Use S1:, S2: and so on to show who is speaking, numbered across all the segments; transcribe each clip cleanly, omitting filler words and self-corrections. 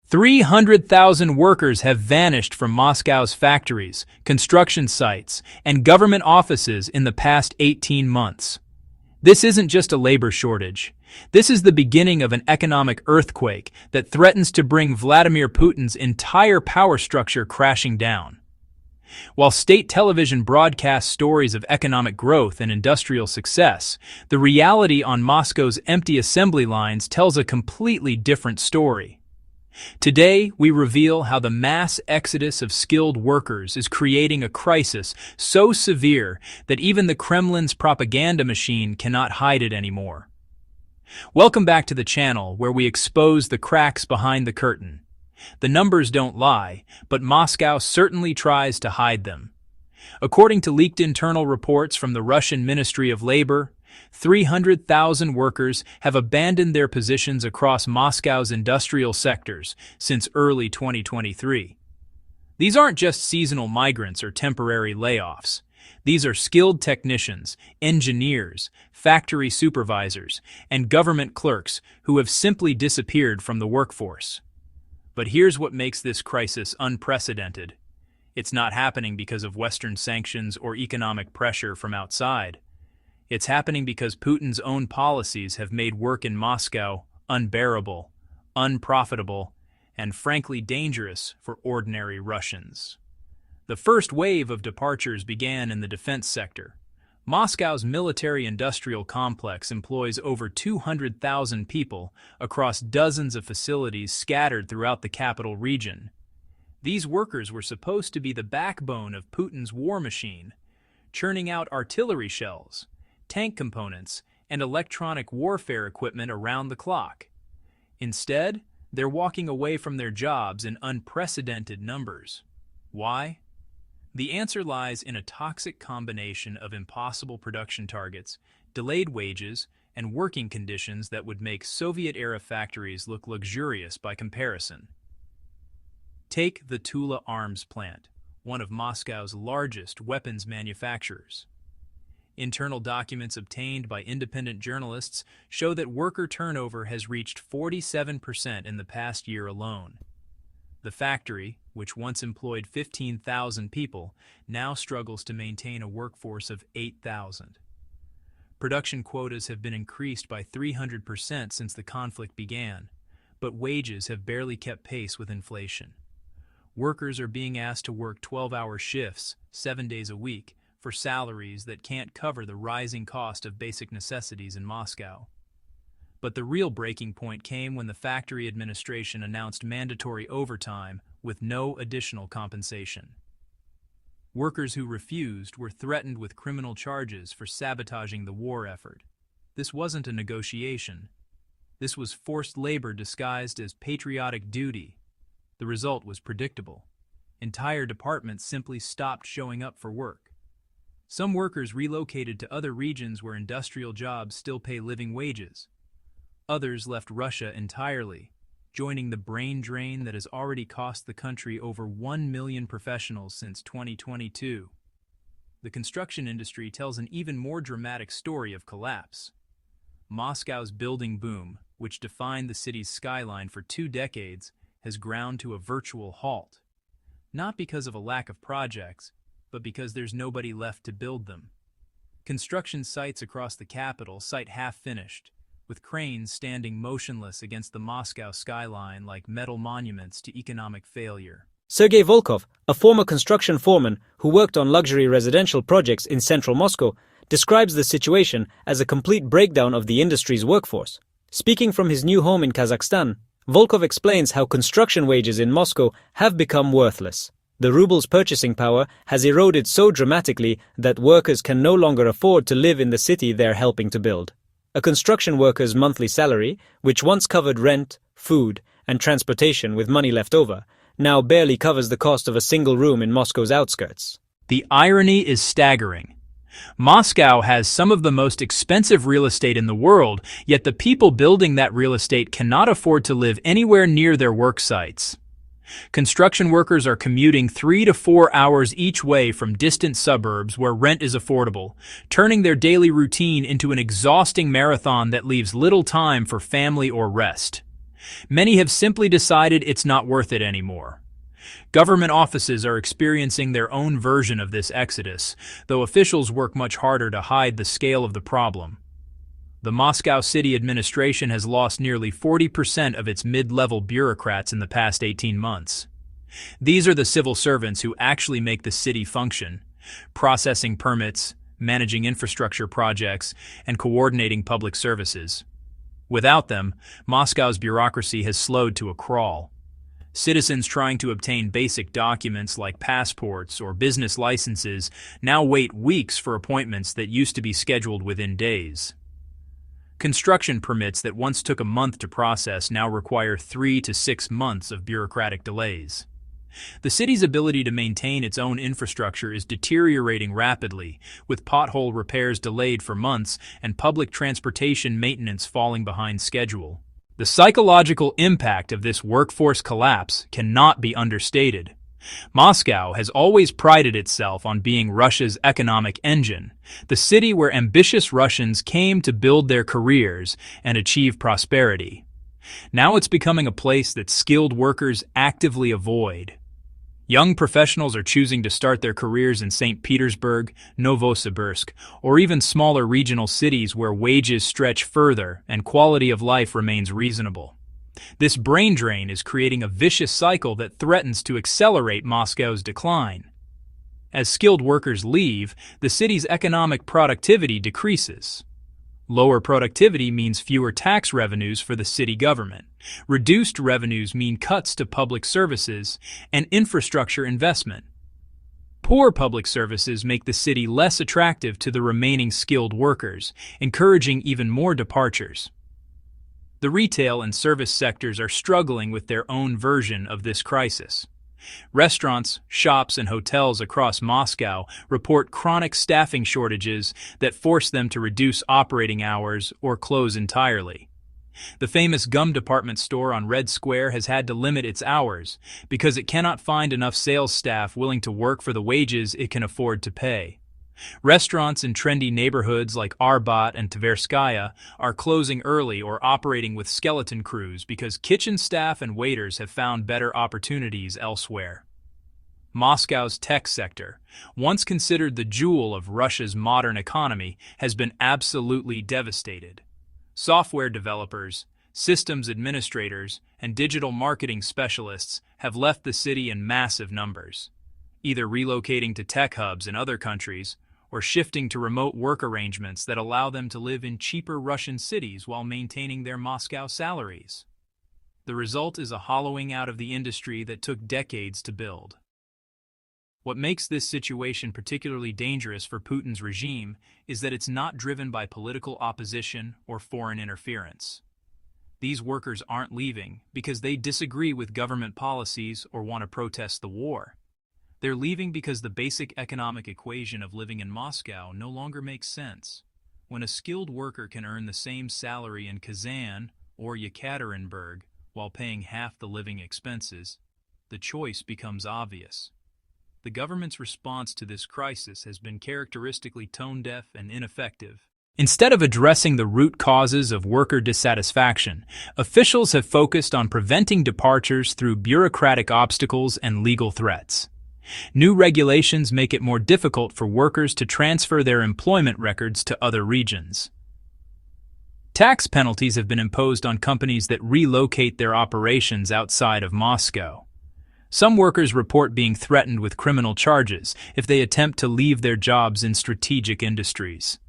S1: 300,000 workers have vanished from Moscow's factories, construction sites, and government offices in the past 18 months. This isn't just a labor shortage. This is the beginning of an economic earthquake that threatens to bring Vladimir Putin's entire power structure crashing down. While state television broadcasts stories of economic growth and industrial success, the reality on Moscow's empty assembly lines tells a completely different story. Today, we reveal how the mass exodus of skilled workers is creating a crisis so severe that even the Kremlin's propaganda machine cannot hide it anymore. Welcome back to the channel where we expose the cracks behind the curtain. The numbers don't lie, but Moscow certainly tries to hide them. According to leaked internal reports from the Russian Ministry of Labor, 300,000 workers have abandoned their positions across Moscow's industrial sectors since early 2023. These aren't just seasonal migrants or temporary layoffs. These are skilled technicians, engineers, factory supervisors, and government clerks who have simply disappeared from the workforce. But here's what makes this crisis unprecedented. It's not happening because of Western sanctions or economic pressure from outside. It's happening because Putin's own policies have made work in Moscow unbearable, unprofitable, and frankly dangerous for ordinary Russians. The first wave of departures began in the defense sector. Moscow's military-industrial complex employs over 200,000 people across dozens of facilities scattered throughout the capital region. These workers were supposed to be the backbone of Putin's war machine, churning out artillery shells, tank components, and electronic warfare equipment around the clock. Instead, they're walking away from their jobs in unprecedented numbers. Why? The answer lies in a toxic combination of impossible production targets, delayed wages, and working conditions that would make Soviet-era factories look luxurious by comparison. Take the Tula Arms plant, one of Moscow's largest weapons manufacturers. Internal documents obtained by independent journalists show that worker turnover has reached 47% in the past year alone. The factory, which once employed 15,000 people, now struggles to maintain a workforce of 8,000. Production quotas have been increased by 300% since the conflict began, but wages have barely kept pace with inflation. Workers are being asked to work 12-hour shifts, 7 days a week, for salaries that can't cover the rising cost of basic necessities in Moscow. But the real breaking point came when the factory administration announced mandatory overtime with no additional compensation. Workers who refused were threatened with criminal charges for sabotaging the war effort. This wasn't a negotiation. This was forced labor disguised as patriotic duty. The result was predictable. Entire departments simply stopped showing up for work. Some workers relocated to other regions where industrial jobs still pay living wages. Others left Russia entirely, joining the brain drain that has already cost the country over 1 million professionals since 2022. The construction industry tells an even more dramatic story of collapse. Moscow's building boom, which defined the city's skyline for 2 decades, has ground to a virtual halt. Not because of a lack of projects, but because there's nobody left to build them. Construction sites across the capital site half-finished, with cranes standing motionless against the Moscow skyline like metal monuments to economic failure.
S2: Sergei Volkov, a former construction foreman who worked on luxury residential projects in central Moscow, describes the situation as a complete breakdown of the industry's workforce. Speaking from his new home in Kazakhstan, Volkov explains how construction wages in Moscow have become worthless. The ruble's purchasing power has eroded so dramatically that workers can no longer afford to live in the city they're helping to build. A construction worker's monthly salary, which once covered rent, food, and transportation with money left over, now barely covers the cost of a single room in Moscow's outskirts.
S1: The irony is staggering. Moscow has some of the most expensive real estate in the world, yet the people building that real estate cannot afford to live anywhere near their work sites. Construction workers are commuting 3 to 4 hours each way from distant suburbs where rent is affordable, turning their daily routine into an exhausting marathon that leaves little time for family or rest. Many have simply decided it's not worth it anymore. Government offices are experiencing their own version of this exodus, though officials work much harder to hide the scale of the problem. The Moscow city administration has lost nearly 40% of its mid-level bureaucrats in the past 18 months. These are the civil servants who actually make the city function, processing permits, managing infrastructure projects, and coordinating public services. Without them, Moscow's bureaucracy has slowed to a crawl. Citizens trying to obtain basic documents like passports or business licenses now wait weeks for appointments that used to be scheduled within days. Construction permits that once took a month to process now require 3 to 6 months of bureaucratic delays. The city's ability to maintain its own infrastructure is deteriorating rapidly, with pothole repairs delayed for months and public transportation maintenance falling behind schedule. The psychological impact of this workforce collapse cannot be understated. Moscow has always prided itself on being Russia's economic engine, the city where ambitious Russians came to build their careers and achieve prosperity. Now it's becoming a place that skilled workers actively avoid. Young professionals are choosing to start their careers in St. Petersburg, Novosibirsk, or even smaller regional cities where wages stretch further and quality of life remains reasonable. This brain drain is creating a vicious cycle that threatens to accelerate Moscow's decline. As skilled workers leave, the city's economic productivity decreases. Lower productivity means fewer tax revenues for the city government. Reduced revenues mean cuts to public services and infrastructure investment. Poor public services make the city less attractive to the remaining skilled workers, encouraging even more departures. The retail and service sectors are struggling with their own version of this crisis. Restaurants, shops, and hotels across Moscow report chronic staffing shortages that force them to reduce operating hours or close entirely. The famous gum department store on Red Square has had to limit its hours because it cannot find enough sales staff willing to work for the wages it can afford to pay. Restaurants in trendy neighborhoods like Arbat and Tverskaya are closing early or operating with skeleton crews because kitchen staff and waiters have found better opportunities elsewhere. Moscow's tech sector, once considered the jewel of Russia's modern economy, has been absolutely devastated. Software developers, systems administrators, and digital marketing specialists have left the city in massive numbers, either relocating to tech hubs in other countries or shifting to remote work arrangements that allow them to live in cheaper Russian cities while maintaining their Moscow salaries. The result is a hollowing out of the industry that took decades to build. What makes this situation particularly dangerous for Putin's regime is that it's not driven by political opposition or foreign interference. These workers aren't leaving because they disagree with government policies or want to protest the war. They're leaving because the basic economic equation of living in Moscow no longer makes sense. When a skilled worker can earn the same salary in Kazan or Yekaterinburg while paying half the living expenses, the choice becomes obvious. The government's response to this crisis has been characteristically tone-deaf and ineffective. Instead of addressing the root causes of worker dissatisfaction, officials have focused on preventing departures through bureaucratic obstacles and legal threats. New regulations make it more difficult for workers to transfer their employment records to other regions. Tax penalties have been imposed on companies that relocate their operations outside of Moscow. Some workers report being threatened with criminal charges if they attempt to leave their jobs in strategic industries.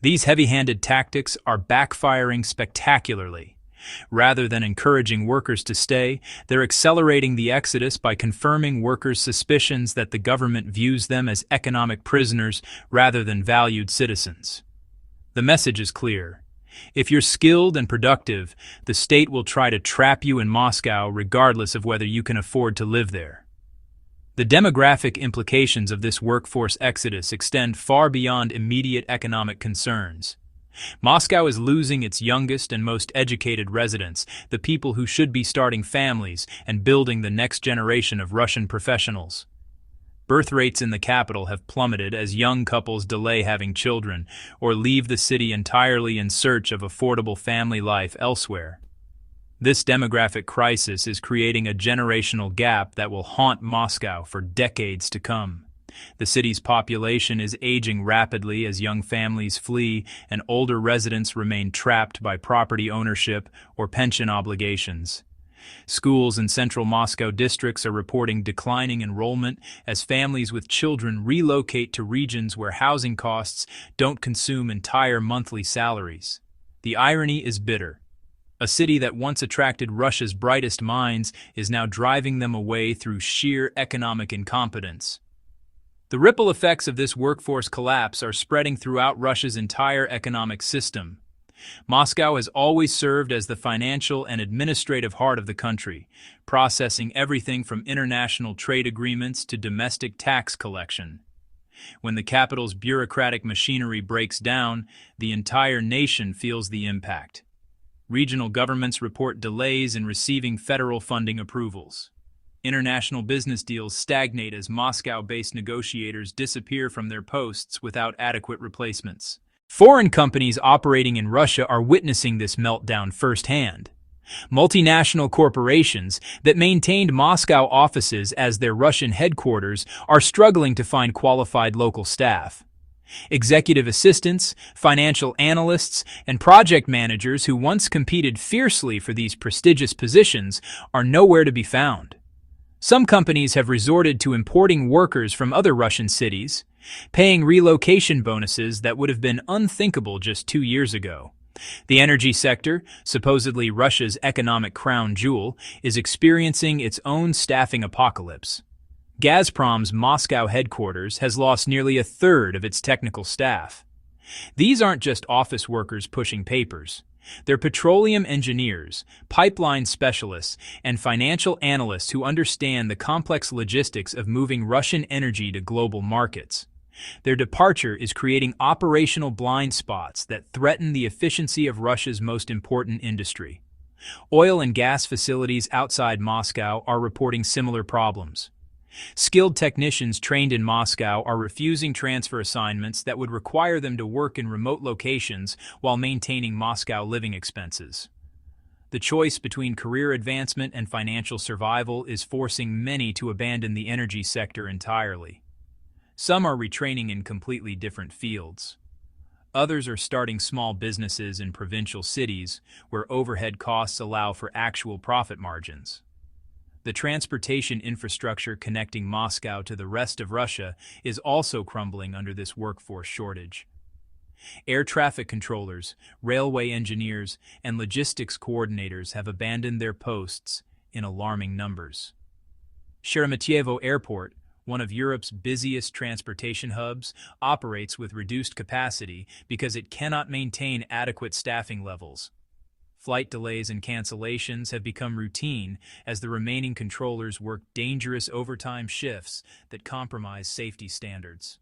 S1: These heavy-handed tactics are backfiring spectacularly. Rather than encouraging workers to stay, they're accelerating the exodus by confirming workers' suspicions that the government views them as economic prisoners rather than valued citizens. The message is clear. If you're skilled and productive, the state will try to trap you in Moscow regardless of whether you can afford to live there. The demographic implications of this workforce exodus extend far beyond immediate economic concerns. Moscow is losing its youngest and most educated residents, the people who should be starting families and building the next generation of Russian professionals. Birth rates in the capital have plummeted as young couples delay having children or leave the city entirely in search of affordable family life elsewhere. This demographic crisis is creating a generational gap that will haunt Moscow for decades to come. The city's population is aging rapidly as young families flee and older residents remain trapped by property ownership or pension obligations. Schools in central Moscow districts are reporting declining enrollment as families with children relocate to regions where housing costs don't consume entire monthly salaries. The irony is bitter. A city that once attracted Russia's brightest minds is now driving them away through sheer economic incompetence. The ripple effects of this workforce collapse are spreading throughout Russia's entire economic system. Moscow has always served as the financial and administrative heart of the country, processing everything from international trade agreements to domestic tax collection. When the capital's bureaucratic machinery breaks down, the entire nation feels the impact. Regional governments report delays in receiving federal funding approvals. International business deals stagnate as Moscow-based negotiators disappear from their posts without adequate replacements. Foreign companies operating in Russia are witnessing this meltdown firsthand. Multinational corporations that maintained Moscow offices as their Russian headquarters are struggling to find qualified local staff. Executive assistants, financial analysts, and project managers who once competed fiercely for these prestigious positions are nowhere to be found. Some companies have resorted to importing workers from other Russian cities, paying relocation bonuses that would have been unthinkable just 2 years ago. The energy sector, supposedly Russia's economic crown jewel, is experiencing its own staffing apocalypse. Gazprom's Moscow headquarters has lost nearly a third of its technical staff. These aren't just office workers pushing papers. They're petroleum engineers, pipeline specialists, and financial analysts who understand the complex logistics of moving Russian energy to global markets. Their departure is creating operational blind spots that threaten the efficiency of Russia's most important industry. Oil and gas facilities outside Moscow are reporting similar problems. Skilled technicians trained in Moscow are refusing transfer assignments that would require them to work in remote locations while maintaining Moscow living expenses. The choice between career advancement and financial survival is forcing many to abandon the energy sector entirely. Some are retraining in completely different fields. Others are starting small businesses in provincial cities where overhead costs allow for actual profit margins. The transportation infrastructure connecting Moscow to the rest of Russia is also crumbling under this workforce shortage. Air traffic controllers, railway engineers, and logistics coordinators have abandoned their posts in alarming numbers. Sheremetyevo Airport, one of Europe's busiest transportation hubs, operates with reduced capacity because it cannot maintain adequate staffing levels. Flight delays and cancellations have become routine as the remaining controllers work dangerous overtime shifts that compromise safety standards.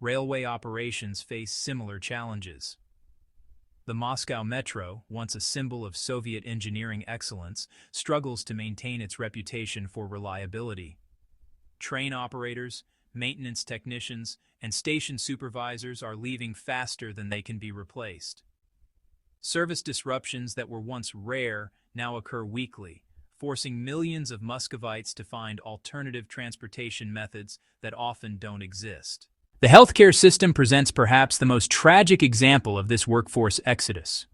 S1: Railway operations face similar challenges. The Moscow Metro, once a symbol of Soviet engineering excellence, struggles to maintain its reputation for reliability. Train operators, maintenance technicians, and station supervisors are leaving faster than they can be replaced. Service disruptions that were once rare now occur weekly, forcing millions of Muscovites to find alternative transportation methods that often don't exist. The healthcare system presents perhaps the most tragic example of this workforce exodus.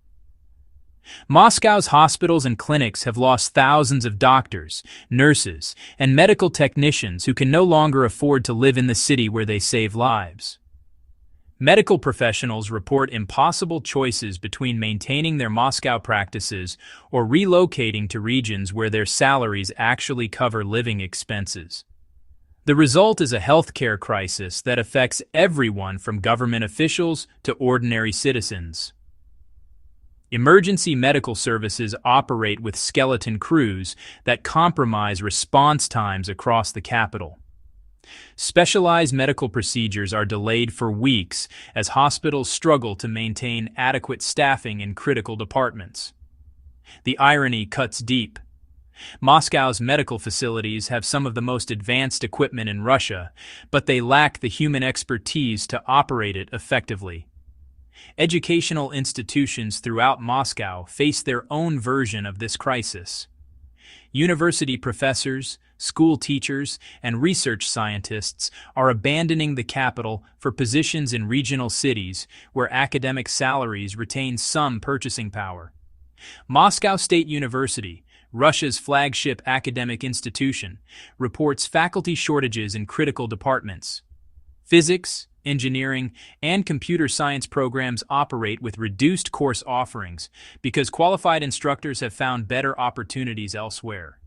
S1: Moscow's hospitals and clinics have lost thousands of doctors, nurses, and medical technicians who can no longer afford to live in the city where they save lives. Medical professionals report impossible choices between maintaining their Moscow practices or relocating to regions where their salaries actually cover living expenses. The result is a healthcare crisis that affects everyone from government officials to ordinary citizens. Emergency medical services operate with skeleton crews that compromise response times across the capital. Specialized medical procedures are delayed for weeks as hospitals struggle to maintain adequate staffing in critical departments. The irony cuts deep. Moscow's medical facilities have some of the most advanced equipment in Russia, but they lack the human expertise to operate it effectively. Educational institutions throughout Moscow face their own version of this crisis. University professors, school teachers, and research scientists are abandoning the capital for positions in regional cities where academic salaries retain some purchasing power. Moscow State University, Russia's flagship academic institution, reports faculty shortages in critical departments. Physics, engineering, and computer science programs operate with reduced course offerings because qualified instructors have found better opportunities elsewhere.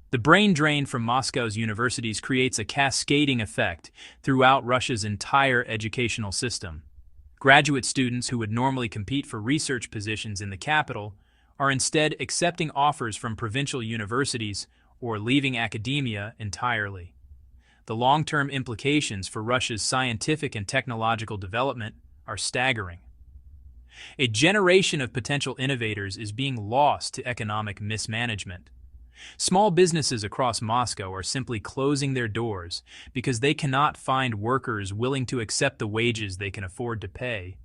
S1: The brain drain from Moscow's universities creates a cascading effect throughout Russia's entire educational system. Graduate students who would normally compete for research positions in the capital are instead accepting offers from provincial universities or leaving academia entirely. The long-term implications for Russia's scientific and technological development are staggering. A generation of potential innovators is being lost to economic mismanagement. Small businesses across Moscow are simply closing their doors because they cannot find workers willing to accept the wages they can afford to pay.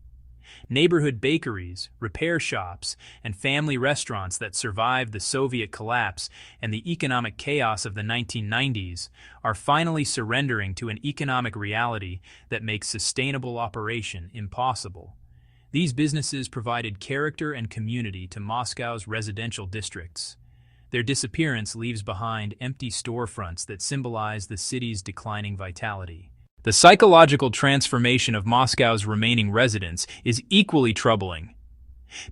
S1: Neighborhood bakeries, repair shops, and family restaurants that survived the Soviet collapse and the economic chaos of the 1990s are finally surrendering to an economic reality that makes sustainable operation impossible. These businesses provided character and community to Moscow's residential districts. Their disappearance leaves behind empty storefronts that symbolize the city's declining vitality. The psychological transformation of Moscow's remaining residents is equally troubling.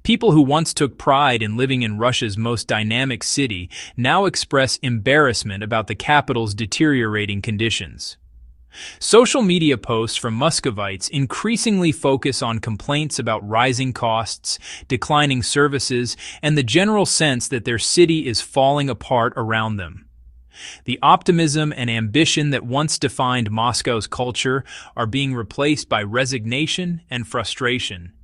S1: People who once took pride in living in Russia's most dynamic city now express embarrassment about the capital's deteriorating conditions. Social media posts from Muscovites increasingly focus on complaints about rising costs, declining services, and the general sense that their city is falling apart around them. The optimism and ambition that once defined Moscow's culture are being replaced by resignation and frustration.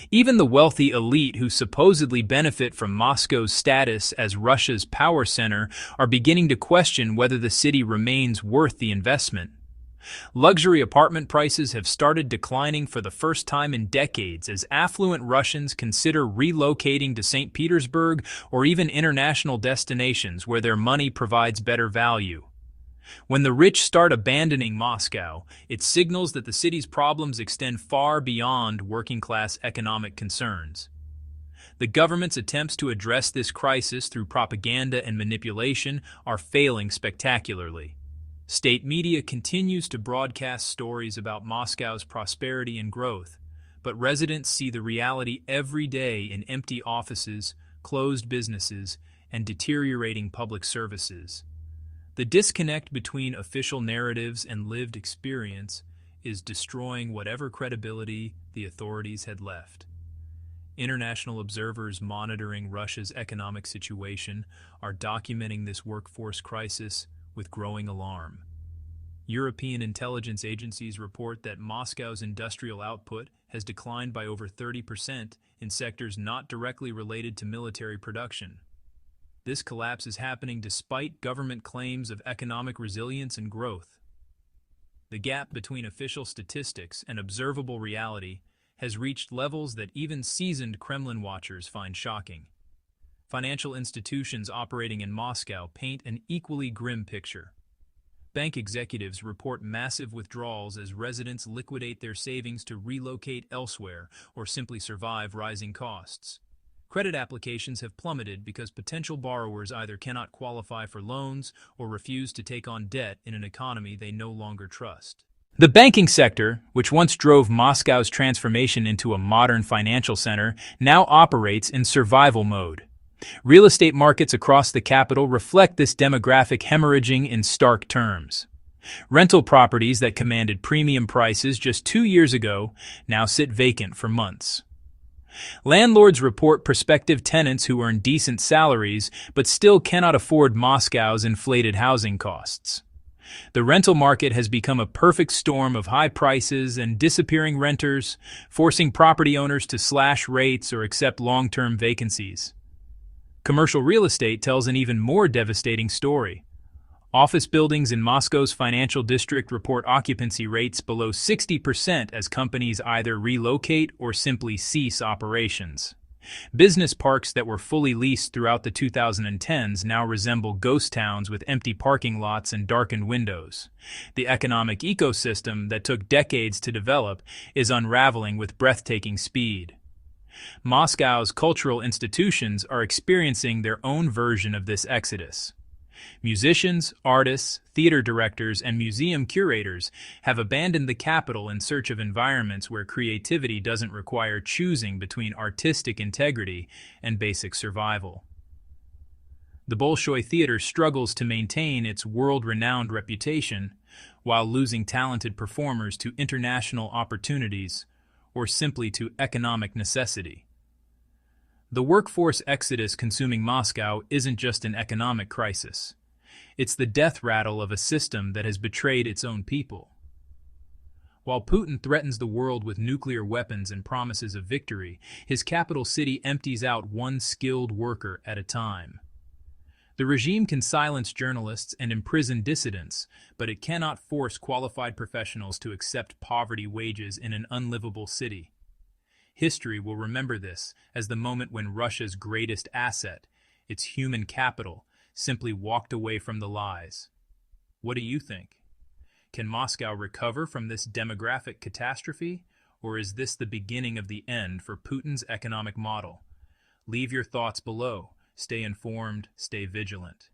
S1: Even the wealthy elite who supposedly benefit from Moscow's status as Russia's power center are beginning to question whether the city remains worth the investment. Luxury apartment prices have started declining for the first time in decades as affluent Russians consider relocating to St. Petersburg or even international destinations where their money provides better value. When the rich start abandoning Moscow, it signals that the city's problems extend far beyond working-class economic concerns. The government's attempts to address this crisis through propaganda and manipulation are failing spectacularly. State media continues to broadcast stories about Moscow's prosperity and growth, but residents see the reality every day in empty offices, closed businesses, and deteriorating public services. The disconnect between official narratives and lived experience is destroying whatever credibility the authorities had left. International observers monitoring Russia's economic situation are documenting this workforce crisis with growing alarm. European intelligence agencies report that Moscow's industrial output has declined by over 30% in sectors not directly related to military production. This collapse is happening despite government claims of economic resilience and growth. The gap between official statistics and observable reality has reached levels that even seasoned Kremlin watchers find shocking. Financial institutions operating in Moscow paint an equally grim picture. Bank executives report massive withdrawals as residents liquidate their savings to relocate elsewhere or simply survive rising costs. Credit applications have plummeted because potential borrowers either cannot qualify for loans or refuse to take on debt in an economy they no longer trust. The banking sector, which once drove Moscow's transformation into a modern financial center, now operates in survival mode. Real estate markets across the capital reflect this demographic hemorrhaging in stark terms. Rental properties that commanded premium prices just 2 years ago now sit vacant for months. Landlords report prospective tenants who earn decent salaries but still cannot afford Moscow's inflated housing costs. The rental market has become a perfect storm of high prices and disappearing renters, forcing property owners to slash rates or accept long-term vacancies. Commercial real estate tells an even more devastating story. Office buildings in Moscow's financial district report occupancy rates below 60% as companies either relocate or simply cease operations. Business parks that were fully leased throughout the 2010s now resemble ghost towns with empty parking lots and darkened windows. The economic ecosystem that took decades to develop is unraveling with breathtaking speed. Moscow's cultural institutions are experiencing their own version of this exodus. Musicians, artists, theater directors, and museum curators have abandoned the capital in search of environments where creativity doesn't require choosing between artistic integrity and basic survival. The Bolshoi Theater struggles to maintain its world-renowned reputation while losing talented performers to international opportunities or simply to economic necessity. The workforce exodus consuming Moscow isn't just an economic crisis. It's the death rattle of a system that has betrayed its own people. While Putin threatens the world with nuclear weapons and promises of victory, his capital city empties out one skilled worker at a time. The regime can silence journalists and imprison dissidents, but it cannot force qualified professionals to accept poverty wages in an unlivable city. History will remember this as the moment when Russia's greatest asset, its human capital, simply walked away from the lies. What do you think? Can Moscow recover from this demographic catastrophe, or is this the beginning of the end for Putin's economic model? Leave your thoughts below. Stay informed, stay vigilant.